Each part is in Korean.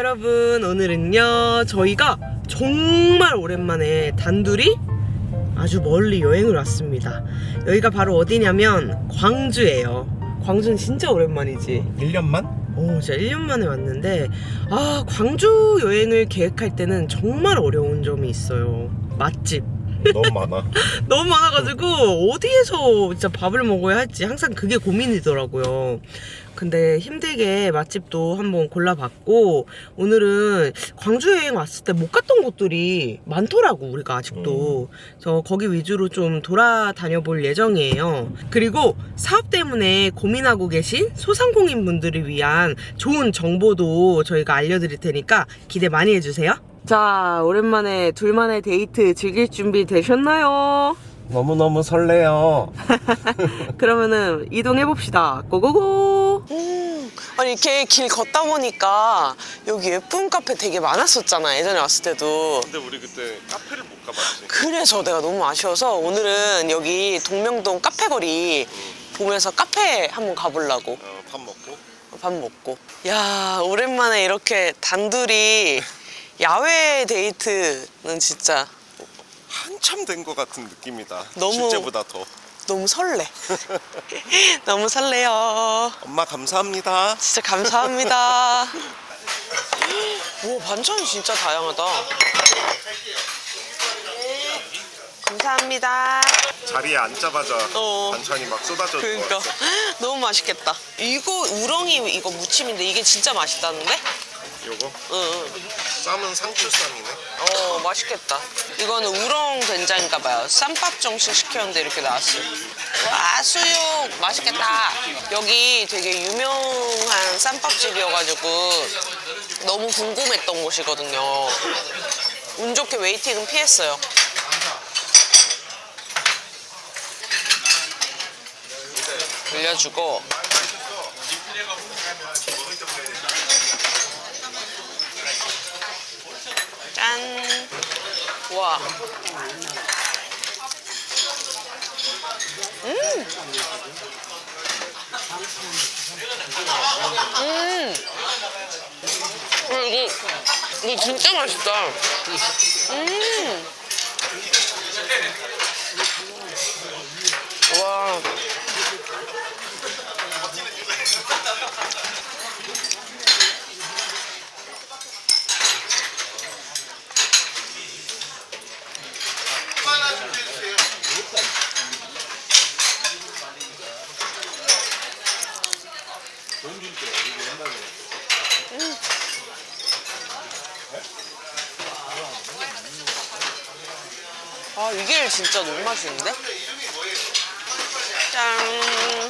여러분, 오늘은요 저희가 정말 오랜만에 단둘이 아주 멀리 여행을 왔습니다. 여기가 바로 어디냐면 광주예요. 광주는 진짜 오랜만이지. 1년만? 진짜 1년 만에 왔는데 광주 여행을 계획할 때는 정말 어려운 점이 있어요. 맛집 너무 많아. 너무 많아가지고 어디에서 진짜 밥을 먹어야 할지 항상 그게 고민이더라고요. 근데 힘들게 맛집도 한번 골라봤고, 오늘은 광주 여행 왔을 때 못 갔던 곳들이 많더라고, 우리가 아직도. 그래서 거기 위주로 좀 돌아다녀 볼 예정이에요. 그리고 사업 때문에 고민하고 계신 소상공인 분들을 위한 좋은 정보도 저희가 알려드릴 테니까 기대 많이 해주세요. 자, 오랜만에 둘만의 데이트 즐길 준비 되셨나요? 너무너무 설레요. 그러면은 이동해봅시다. 고고고! 아니, 이렇게 길 걷다 보니까 여기 예쁜 카페 되게 많았었잖아, 예전에 왔을 때도. 근데 우리 그때 카페를 못 가봤지. 그래서 내가 너무 아쉬워서 오늘은 여기 동명동 카페거리 보면서 카페 한번 가보려고. 밥 먹고. 밥 먹고. 야, 오랜만에 이렇게 단둘이 야외 데이트는 진짜 한참 된 것 같은 느낌이다. 너무- 실제보다 더. 너무 설레. 너무 설레요. 엄마 감사합니다. 진짜 감사합니다. 오, 반찬이 진짜 다양하다. 감사합니다. 자리에 앉자마자 어. 반찬이 막 쏟아져 그러니까 들어왔어. 너무 맛있겠다. 이거 우렁이 이거 무침인데 이게 진짜 맛있다는데? 요거? 응. 쌈은 상추쌈이네. 맛있겠다. 이거는 우렁 된장인가봐요. 쌈밥 정식 시켰는데 이렇게 나왔어요. 와, 수육 맛있겠다. 여기 되게 유명한 쌈밥집이어가지고 너무 궁금했던 곳이거든요. 운 좋게 웨이팅은 피했어요. 올려주고. 짠. 와. 이거 진짜 맛있다. 와. 이게 진짜 너무 맛있는데? 짠.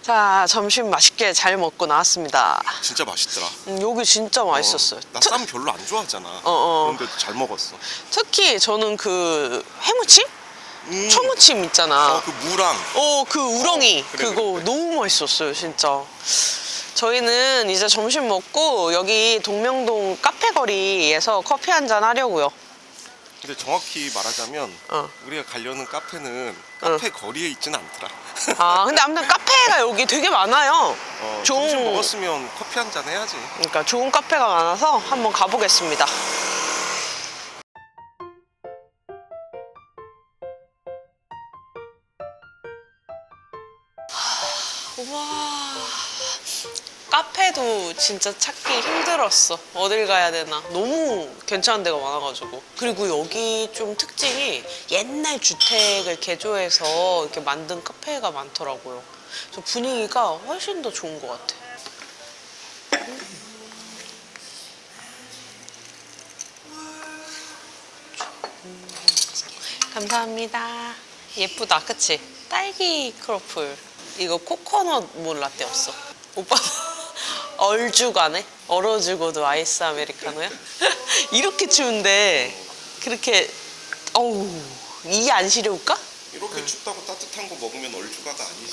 자, 점심 맛있게 잘 먹고 나왔습니다. 진짜 맛있더라. 여기 진짜 맛있었어요. 나 쌈 별로 안 좋아하잖아. 어. 그런데도 잘 먹었어. 특히 저는 그 회무침? 초무침 있잖아. 그 무랑. 그 우렁이. 그래, 그거 그래. 너무 맛있었어요, 진짜. 저희는 이제 점심 먹고 여기 동명동 카페거리에서 커피 한잔 하려고요. 근데 정확히 말하자면 우리가 가려는 카페는 카페 거리에 있지는 않더라. 근데 아무튼 카페가 여기 되게 많아요. 점심 먹었으면 커피 한잔 해야지. 그러니까 좋은 카페가 많아서 한번 가보겠습니다. 우와, 카페도 진짜 찾기 힘들었어. 어딜 가야 되나. 너무 괜찮은 데가 많아가지고. 그리고 여기 좀 특징이 옛날 주택을 개조해서 이렇게 만든 카페가 많더라고요. 그래서 분위기가 훨씬 더 좋은 것 같아. 감사합니다. 예쁘다, 그치? 딸기 크로플. 이거 코코넛 몰 라떼였어. 오빠 얼죽하네? 얼어죽어도 아이스 아메리카노야? 이렇게 추운데 그렇게 이게 안 시려울까? 이렇게 춥다고 따뜻한 거 먹으면 얼죽아가 아니지.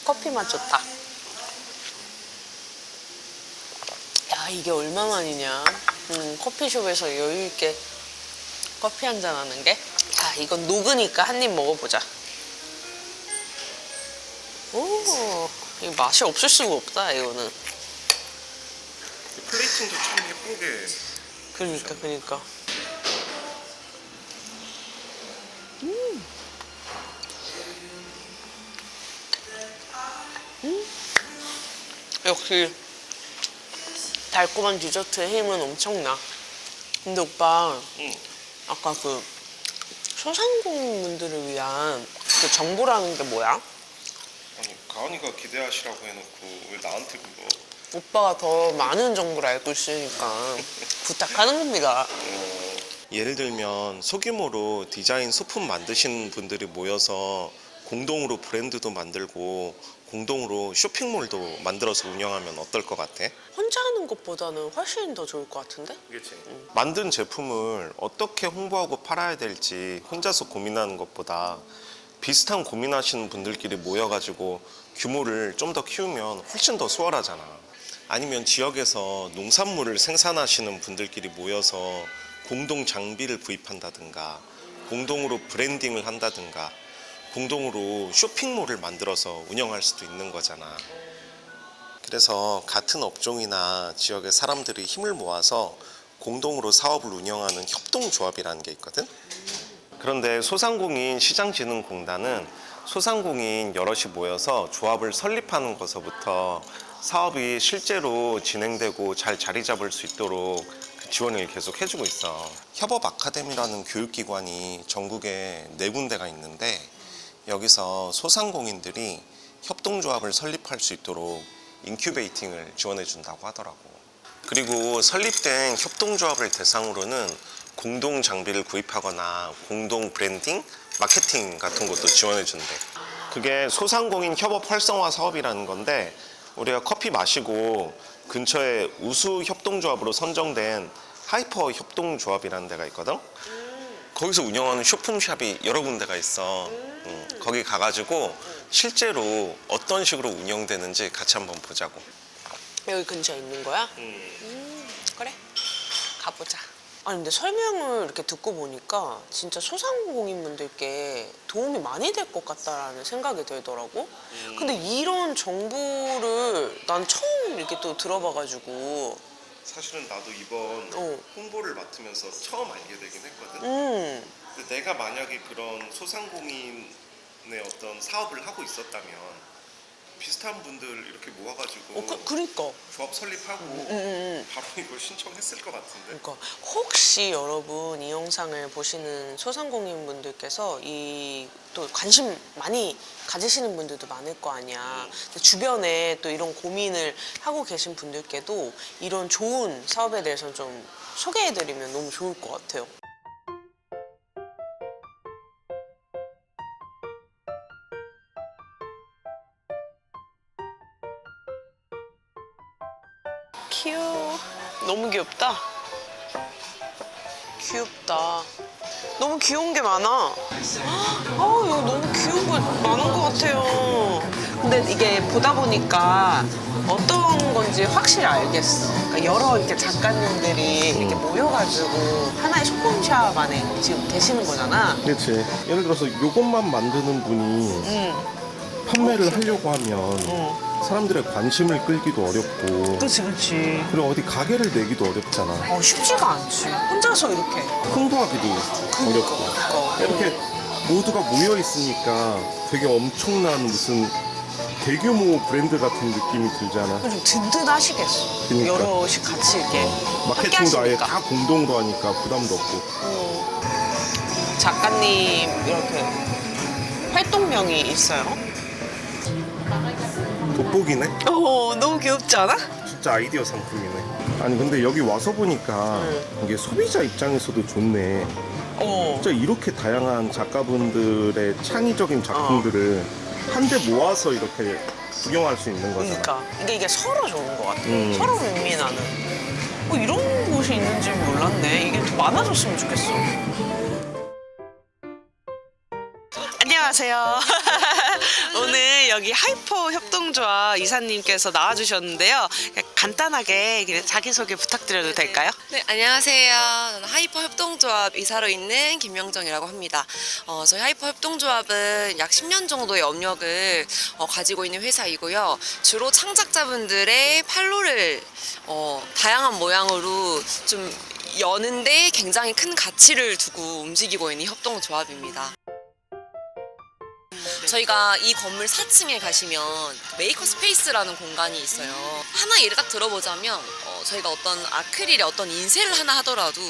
커피 맛 좋다. 이게 얼마만이냐. 커피숍에서 여유있게 커피 한잔 하는 게. 자, 이건 녹으니까 한 입 먹어보자. 오, 이 맛이 없을 수가 없다, 이거는. 플레이팅도 참 예쁘게. 그러니까. 역시 달콤한 디저트의 힘은 엄청나. 근데 오빠, 아까 그 소상공인분들을 위한 그 정보라는 게 뭐야? 아니 가은이가 기대하시라고 해놓고 왜 나한테 그거? 오빠가 더 많은 정보를 알고 있으니까 부탁하는 겁니다. 예를 들면 소규모로 디자인 소품 만드시는 분들이 모여서 공동으로 브랜드도 만들고 공동으로 쇼핑몰도 만들어서 운영하면 어떨 것 같아? 혼자 하는 것보다는 훨씬 더 좋을 것 같은데? 그렇지. 만든 제품을 어떻게 홍보하고 팔아야 될지 혼자서 고민하는 것보다 비슷한 고민하시는 분들끼리 모여가지고 규모를 좀 더 키우면 훨씬 더 수월하잖아. 아니면 지역에서 농산물을 생산하시는 분들끼리 모여서 공동 장비를 구입한다든가 공동으로 브랜딩을 한다든가 공동으로 쇼핑몰을 만들어서 운영할 수도 있는 거잖아. 그래서 같은 업종이나 지역의 사람들이 힘을 모아서 공동으로 사업을 운영하는 협동조합이라는 게 있거든. 그런데 소상공인 시장진흥공단은 소상공인 여럿이 모여서 조합을 설립하는 것서부터 사업이 실제로 진행되고 잘 자리 잡을 수 있도록 지원을 계속 해주고 있어. 협업 아카데미라는 교육기관이 전국에 4군데가 있는데 여기서 소상공인들이 협동조합을 설립할 수 있도록 인큐베이팅을 지원해 준다고 하더라고. 그리고 설립된 협동조합을 대상으로는 공동 장비를 구입하거나 공동 브랜딩, 마케팅 같은 것도 지원해 준대. 그게 소상공인 협업 활성화 사업이라는 건데 우리가 커피 마시고 근처에 우수 협동조합으로 선정된 하이퍼 협동조합이라는 데가 있거든. 거기서 운영하는 쇼핑샵이 여러 군데가 있어. 거기 가가지고 실제로 어떤 식으로 운영되는지 같이 한번 보자고. 여기 근처에 있는 거야? 그래. 가보자. 아니 근데 설명을 이렇게 듣고 보니까 진짜 소상공인분들께 도움이 많이 될 것 같다라는 생각이 들더라고. 근데 이런 정보를 난 처음 이렇게 또 들어봐가지고. 사실은 나도 이번 홍보를 맡으면서 처음 알게 되긴 했거든. 근데 내가 만약에 그런 소상공인의 어떤 사업을 하고 있었다면 비슷한 분들 이렇게 모아가지고 그러니까 조합 설립하고 바로 이걸 신청했을 것 같은데. 그러니까 혹시 여러분 이 영상을 보시는 소상공인 분들께서 이 또 관심 많이 가지시는 분들도 많을 거 아니야. 근데 주변에 또 이런 고민을 하고 계신 분들께도 이런 좋은 사업에 대해서는 좀 소개해드리면 너무 좋을 것 같아요. 귀여워. 너무 귀엽다. 귀엽다. 너무 귀여운 게 많아. 이거 너무 귀여운 거 많은 것 같아요. 근데 이게 보다 보니까 어떤 건지 확실히 알겠어. 그러니까 여러 이렇게 작가님들이 이렇게 모여가지고 하나의 소품샵 안에 지금 계시는 거잖아. 그렇지. 예를 들어서 이것만 만드는 분이 판매를 하려고 하면 사람들의 관심을 끌기도 어렵고 그렇지. 그리고 어디 가게를 내기도 어렵잖아. 쉽지가 않지. 혼자서 이렇게. 홍보하기도 어렵고. 이렇게 모두가 모여 있으니까 되게 엄청난 무슨 대규모 브랜드 같은 느낌이 들잖아. 좀 든든하시겠어. 그러니까. 여럿이 같이 이렇게 마케팅도 아예 함께 하시니까. 다 공동으로 하니까 부담도 없고. 작가님 이렇게 활동명이 있어요? 돋보기네? 너무 귀엽지 않아? 진짜 아이디어 상품이네. 아니 근데 여기 와서 보니까 이게 소비자 입장에서도 좋네. 진짜 이렇게 다양한 작가분들의 창의적인 작품들을 한데 모아서 이렇게 구경할 수 있는 거잖아. 그러니까 이게 서로 좋은 것 같아. 서로 윈윈하는. 이런 곳이 있는지 몰랐네. 이게 더 많아졌으면 좋겠어. 안녕하세요. 오늘 여기 하이퍼 협동조합 이사님께서 나와주셨는데요. 간단하게 자기소개 부탁드려도 될까요? 네, 안녕하세요. 저는 하이퍼 협동조합 이사로 있는 김명정이라고 합니다. 저희 하이퍼 협동조합은 약 10년 정도의 업력을 가지고 있는 회사이고요. 주로 창작자분들의 판로를 다양한 모양으로 좀 여는데 굉장히 큰 가치를 두고 움직이고 있는 협동조합입니다. 저희가 이 건물 4층에 가시면 메이커 스페이스라는 공간이 있어요. 하나 예를 딱 들어보자면 저희가 어떤 아크릴에 어떤 인쇄를 하나 하더라도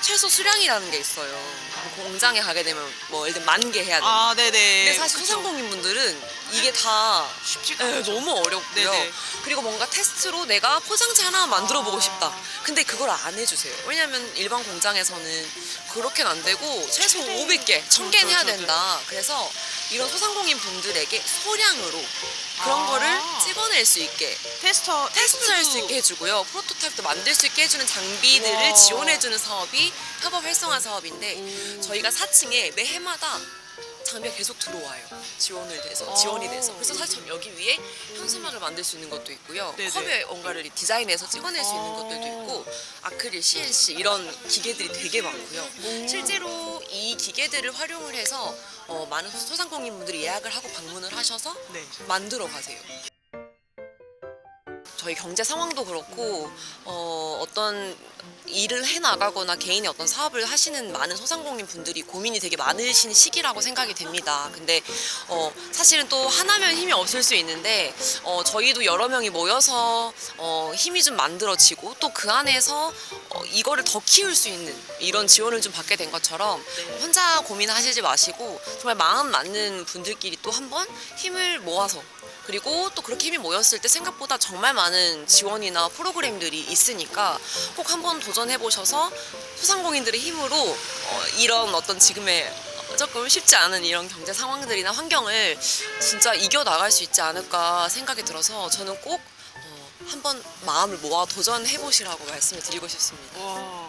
최소 수량이라는 게 있어요. 공장에 가게 되면 뭐 예를 들면 10,000개 해야 된다. 아, 네네. 근데 사실 소상공인분들은 이게 다 쉽지가 네, 않죠. 너무 어렵고요. 네네. 그리고 뭔가 테스트로 내가 포장지 하나 만들어 보고 싶다. 근데 그걸 안 해주세요. 왜냐면 일반 공장에서는 그렇게는 안 되고 최소 500개, 1000개는 해야 된다. 그래서 이런 소상공인 분들에게 소량으로 그런 거를 찍어낼 수 있게 테스트할 수 있게 해주고요. 프로토타입도 만들 수 있게 해주는 장비들을 와. 지원해주는 사업이 협업 활성화 사업인데 저희가 4층에 매 해마다 장비가 계속 들어와요. 지원이 돼서. 그래서 사실 전 여기 위에 현수막을 만들 수 있는 것도 있고요. 네네. 컵에 뭔가를 디자인해서 찍어낼 수 있는 것들도 있고 아크릴, CNC 이런 기계들이 되게 많고요. 실제로 이 기계들을 활용을 해서 많은 소상공인분들이 예약을 하고 방문을 하셔서 네. 만들어 가세요. 저희 경제 상황도 그렇고 어떤 일을 해나가거나 개인의 어떤 사업을 하시는 많은 소상공인 분들이 고민이 되게 많으신 시기라고 생각이 됩니다. 근데 사실은 또 하나면 힘이 없을 수 있는데 저희도 여러 명이 모여서 힘이 좀 만들어지고 또 그 안에서 이거를 더 키울 수 있는 이런 지원을 좀 받게 된 것처럼 혼자 고민하시지 마시고 정말 마음 맞는 분들끼리 또 한번 힘을 모아서 그리고 또 그렇게 힘이 모였을 때 생각보다 정말 많은 지원이나 프로그램들이 있으니까 꼭 한번 도전해보셔서 소상공인들의 힘으로 이런 어떤 지금의 조금 쉽지 않은 이런 경제 상황들이나 환경을 진짜 이겨나갈 수 있지 않을까 생각이 들어서 저는 꼭 한번 마음을 모아 도전해보시라고 말씀을 드리고 싶습니다.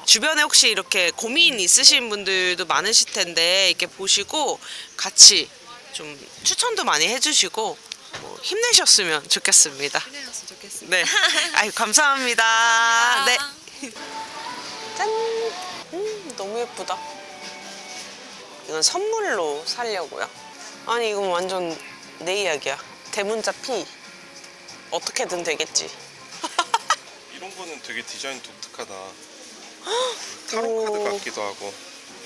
주변에 혹시 이렇게 고민 있으신 분들도 많으실 텐데 이렇게 보시고 같이 좀 추천도 많이 해주시고 힘내셨으면 좋겠습니다. 힘내셨으면 좋겠습니다. 네. 아유, 감사합니다. 네. 짠. 너무 예쁘다. 이건 선물로 살려고요. 아니, 이건 완전 내 이야기야. 대문자 P. 어떻게든 되겠지. 이런 거는 되게 디자인 독특하다. 타로 카드 같기도 하고.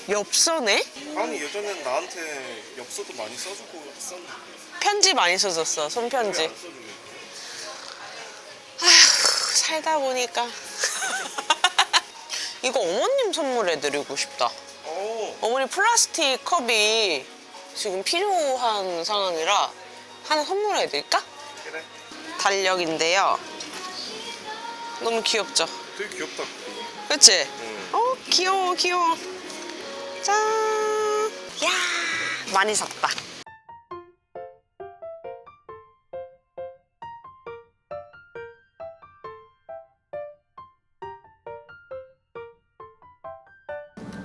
엽서네? 아니 예전엔 나한테 엽서도 많이 써주고 썼는데 편지 많이 써줬어. 손편지. 안 써주게. 아휴, 살다 보니까. 이거 어머님 선물해드리고 싶다. 어머니 플라스틱 컵이 지금 필요한 상황이라 하나 선물해드릴까? 그래. 달력인데요. 너무 귀엽죠? 되게 귀엽다. 그치? 귀여워, 귀여워. 짠! 야, 많이 샀다.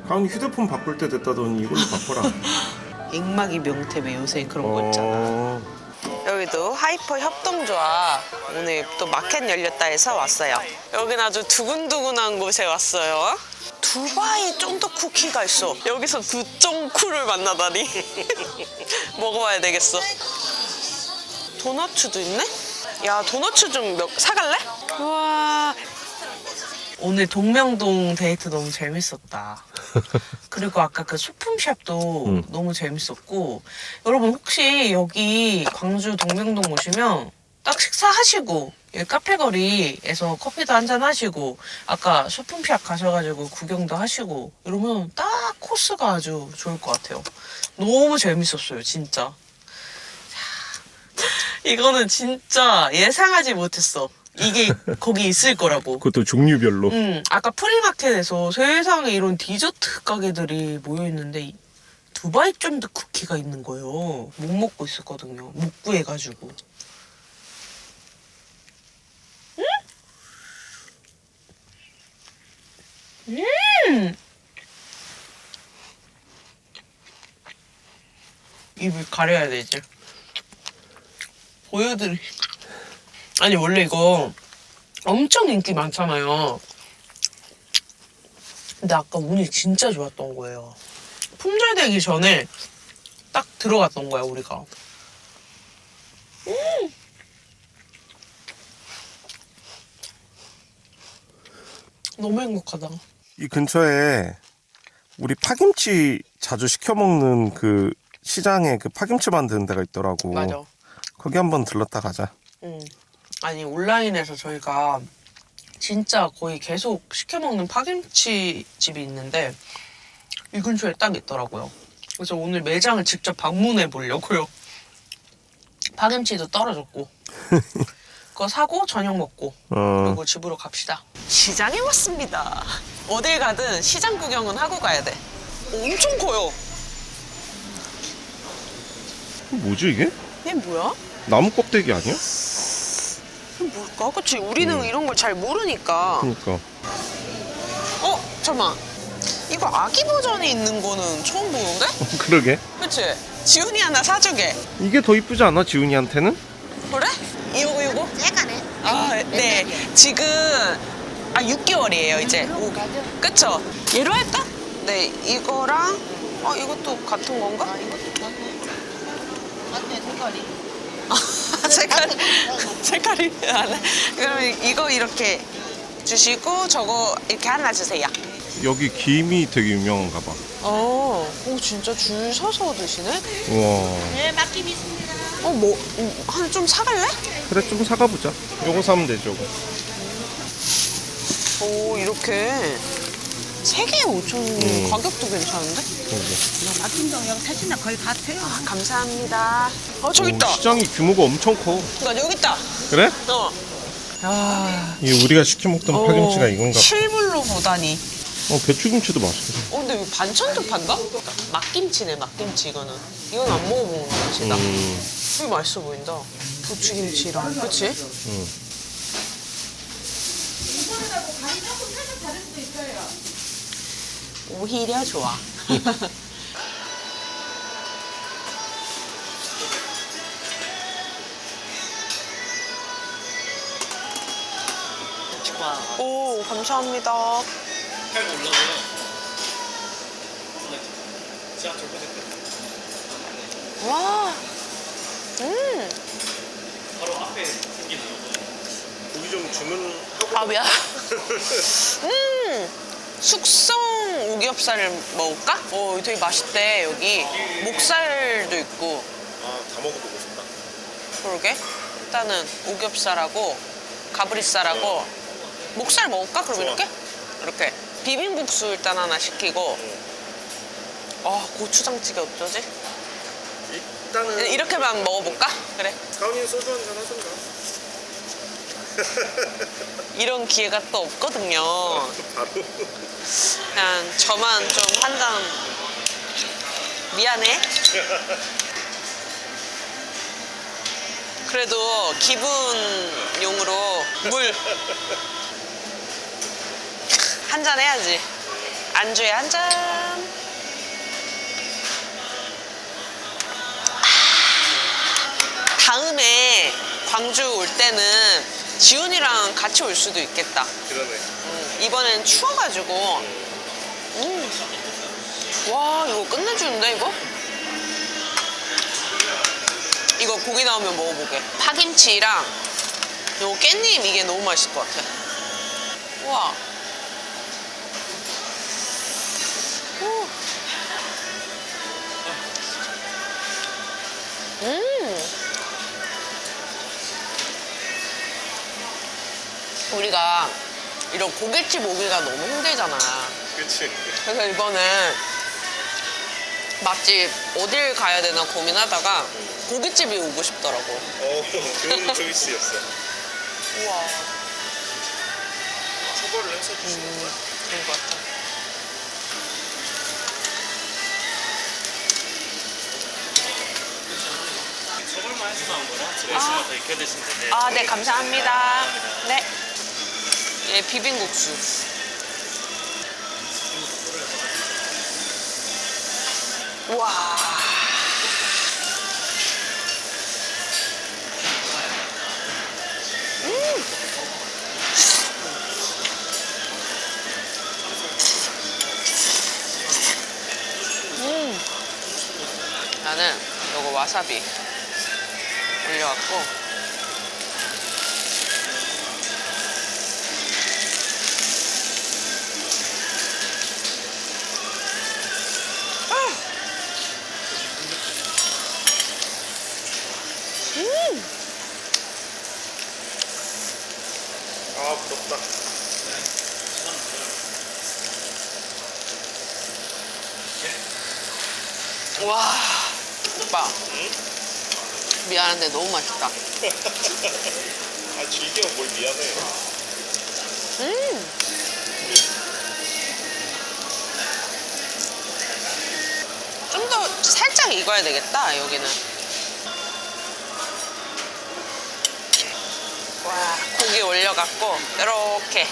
가은이 휴대폰 바꿀 때 됐다더니 이걸로 바꿔라. 액막이 명템에 요새 그런 거 있잖아. 여기도 하이퍼 협동조합 오늘 또 마켓 열렸다 해서 왔어요. 여긴 아주 두근두근한 곳에 왔어요. 두바이 쫀득 쿠키가 있어. 여기서 두쫑쿠를 만나다니. 먹어봐야 되겠어. 도너츠도 있네? 야, 도너츠 좀 사갈래? 우와. 오늘 동명동 데이트 너무 재밌었다. 그리고 아까 그 소품샵도 너무 재밌었고, 여러분 혹시 여기 광주 동명동 오시면 딱 식사하시고 여기 카페거리에서 커피도 한잔 하시고 아까 소품샵 가셔가지고 구경도 하시고 이러면 딱 코스가 아주 좋을 것 같아요. 너무 재밌었어요, 진짜. 이거는 진짜 예상하지 못했어. 이게 거기 있을 거라고. 그것도 종류별로. 아까 프리마켓에서 세상에 이런 디저트 가게들이 모여있는데 두바이 쫀득 쿠키가 있는 거예요. 못 먹고 있었거든요. 못 구해가지고. 입을 가려야 되지. 보여드릴. 아니 원래 이거 엄청 인기 많잖아요. 근데 아까 운이 진짜 좋았던 거예요. 품절되기 전에 딱 들어갔던 거야 우리가. 너무 행복하다. 이 근처에 우리 파김치 자주 시켜 먹는 그 시장에 그 파김치 만드는 데가 있더라고. 맞아. 거기 한번 들렀다 가자. 아니 온라인에서 저희가 진짜 거의 계속 시켜 먹는 파김치 집이 있는데 이 근처에 딱 있더라고요. 그래서 오늘 매장을 직접 방문해 보려고요. 파김치도 떨어졌고 그거 사고 저녁 먹고 그리고 집으로 갑시다. 시장에 왔습니다. 어딜 가든 시장 구경은 하고 가야 돼. 엄청 커요. 뭐지 이게? 이게 뭐야? 나무 껍데기 아니야? 이게 뭘까? 그치 우리는 이런 걸 잘 모르니까. 그러니까. 잠깐만. 이거 아기 버전이 있는 거는 처음 보는데? 그러게. 그치? 지훈이 하나 사주게. 이게 더 이쁘지 않아 지훈이한테는? 그래? 요거? 약간은 네. 지금 6개월이에요 이제. 그쵸? 얘로 할까? 네, 이거랑 이것도 같은 건가? 맞네 색깔이 색깔이 그러면 이거 이렇게 주시고 저거 이렇게 하나 주세요. 여기 김이 되게 유명한가 봐. 오 진짜 줄 서서 드시네? 우와. 네 맡김 있습니다. 하나 좀 사갈래? 그래 좀 사가보자. 요거 사면 되죠. 요거. 오 이렇게 3개에 5,000원 가격도 괜찮은데? 맡김동 여기 사시나 거의 같아요. 감사합니다. 저기 있다. 시장이 규모가 엄청 커. 나 여기 있다. 그래? 야, 이게 우리가 시켜 먹던 파김치가 이건가 봐. 실물로 보다니. 배추김치도 맛있겠다. 근데 여기 반찬도 판다? 막김치네, 막김치 이거는. 이건 안 먹어본 김치다. 되게 맛있어 보인다. 부추김치랑, 그치? 오히려 좋아. 오, 감사합니다. 와, 바로 앞에 생기는 고기 좀 주문하고. 미안. 숙성 오겹살을 먹을까? 되게 맛있대, 여기. 목살도 있고. 다 먹어보고 싶다. 그러게. 일단은 오겹살하고 가브리살하고 목살 먹을까? 그럼 좋아. 이렇게 비빔국수 일단 하나 시키고. 고추장찌개 어쩌지? 일단은 이렇게만 먹어볼까? 그래. 가은이는 소주 한잔 하던가. 이런 기회가 또 없거든요. 바로. 그냥 저만 좀 한 잔. 미안해. 그래도 기분용으로 물 한 잔 해야지. 안주에 한 잔. 다음에 광주 올 때는 지훈이랑 같이 올 수도 있겠다. 그러네. 이번엔 추워가지고. 와, 이거 끝내주는데, 이거? 이거 고기 나오면 먹어보게. 파김치랑 요 깻잎 이게 너무 맛있을 것 같아. 우와. 오. 우리가 이런 고깃집 오기가 너무 힘들잖아. 그치. 그래서 이번에 맛집 어딜 가야 되나 고민하다가 고깃집이 오고 싶더라고. 좋은 초이스였어. 우와. 초벌을 해서 주시는 거야? 그런 것 같아. 초벌만 해서 나온 거라 집에서 더 익혀 드시면 되는데. 네, 감사합니다. 네. 예, 비빔국수. 와. 나는 요거 와사비 올려갖고 아 부럽다. 와 오빠 미안한데 너무 맛있다. 아 즐겨 뭘 미안해. 좀 더 살짝 익어야 되겠다 여기는. 와 고기 올려갖고 이렇게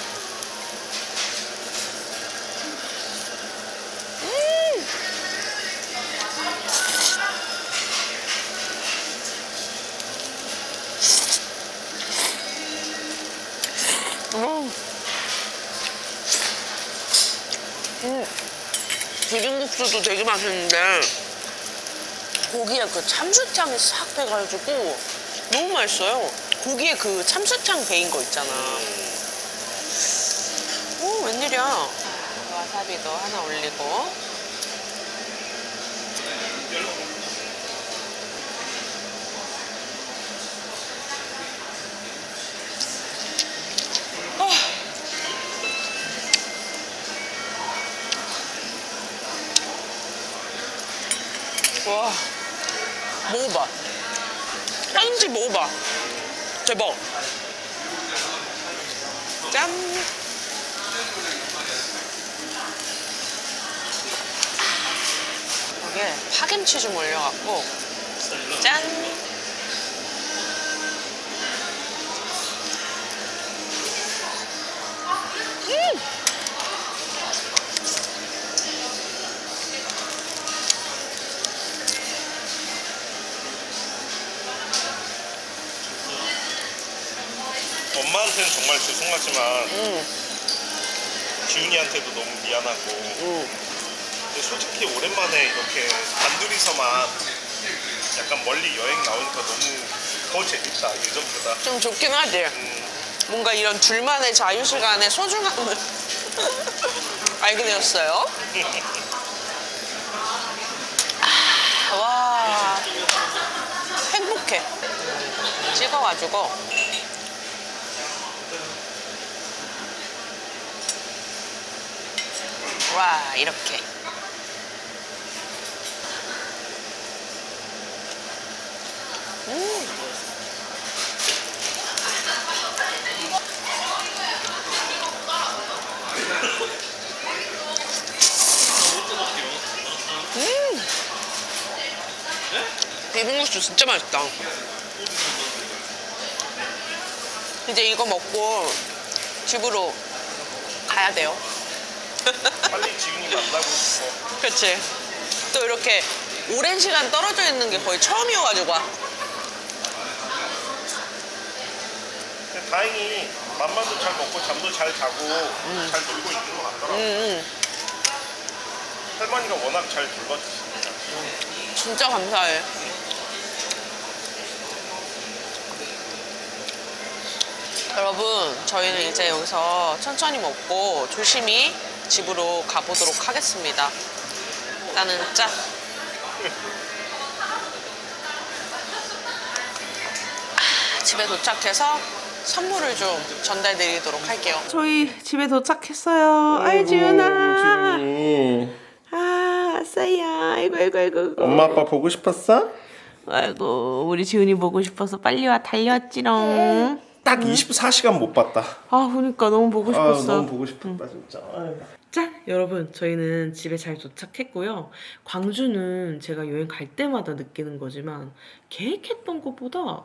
비빔국수도 되게 맛있는데 고기에 그 참수향이 싹 배가지고 너무 맛있어요. 고기에 그 참수향 배인 거 있잖아. 오 웬일이야. 와사비도 하나 올리고 와 먹어봐. 한지 먹어봐. 대박. 짠. 여기에 파김치 좀 올려갖고 짠. 엄마한테는 정말 죄송하지만 지훈이한테도 너무 미안하고 근데 솔직히 오랜만에 이렇게 단둘이서만 약간 멀리 여행 나오니까 너무 더 재밌다 예전보다. 좀 좋긴 하지. 뭔가 이런 둘만의 자유시간의 소중함을 알게 되었어요. 와 행복해. 찍어가지고 와 이렇게 비빔국수 진짜 맛있다. 이제 이거 먹고 집으로 가야 돼요. 빨리 지훈이 만나고 싶어. 그치. 또 이렇게 오랜 시간 떨어져 있는 게 거의 처음이어가지고. 근데 다행히 맘만도 잘 먹고 잠도 잘 자고 잘 놀고 있는 것 같더라고. 할머니가 워낙 잘 돌봐주시니까. 진짜 감사해. 여러분, 저희는 이제 여기서 천천히 먹고 조심히 집으로 가보도록 하겠습니다. 나는 짜. 집에 도착해서 선물을 좀 전달드리도록 할게요. 저희 집에 도착했어요. 아이 지훈아. 아 아싸야. 아이고. 엄마 아빠 보고 싶었어? 아이고 우리 지훈이 보고 싶어서 빨리 와 달려왔지롱. 딱 24시간 못 봤다. 아 그러니까 너무 보고 싶었어. 너무 보고 싶었다 진짜. 짠! 여러분 저희는 집에 잘 도착했고요. 광주는 제가 여행 갈 때마다 느끼는 거지만 계획했던 것보다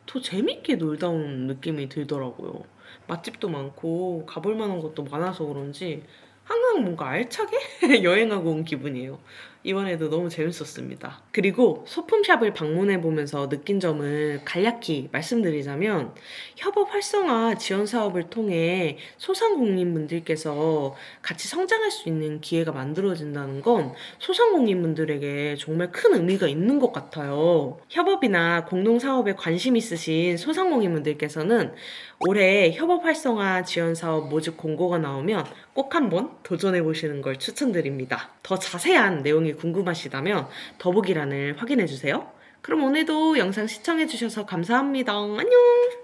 더 재밌게 놀다 온 느낌이 들더라고요. 맛집도 많고 가볼 만한 것도 많아서 그런지 항상 뭔가 알차게 여행하고 온 기분이에요. 이번에도 너무 재밌었습니다. 그리고 소품샵을 방문해보면서 느낀 점을 간략히 말씀드리자면 협업 활성화 지원 사업을 통해 소상공인분들께서 같이 성장할 수 있는 기회가 만들어진다는 건 소상공인분들에게 정말 큰 의미가 있는 것 같아요. 협업이나 공동사업에 관심 있으신 소상공인분들께서는 올해 협업 활성화 지원 사업 모집 공고가 나오면 꼭 한번 도전해보시는 걸 추천드립니다. 더 자세한 내용이 궁금하시다면 더보기란을 확인해주세요. 그럼 오늘도 영상 시청해주셔서 감사합니다. 안녕!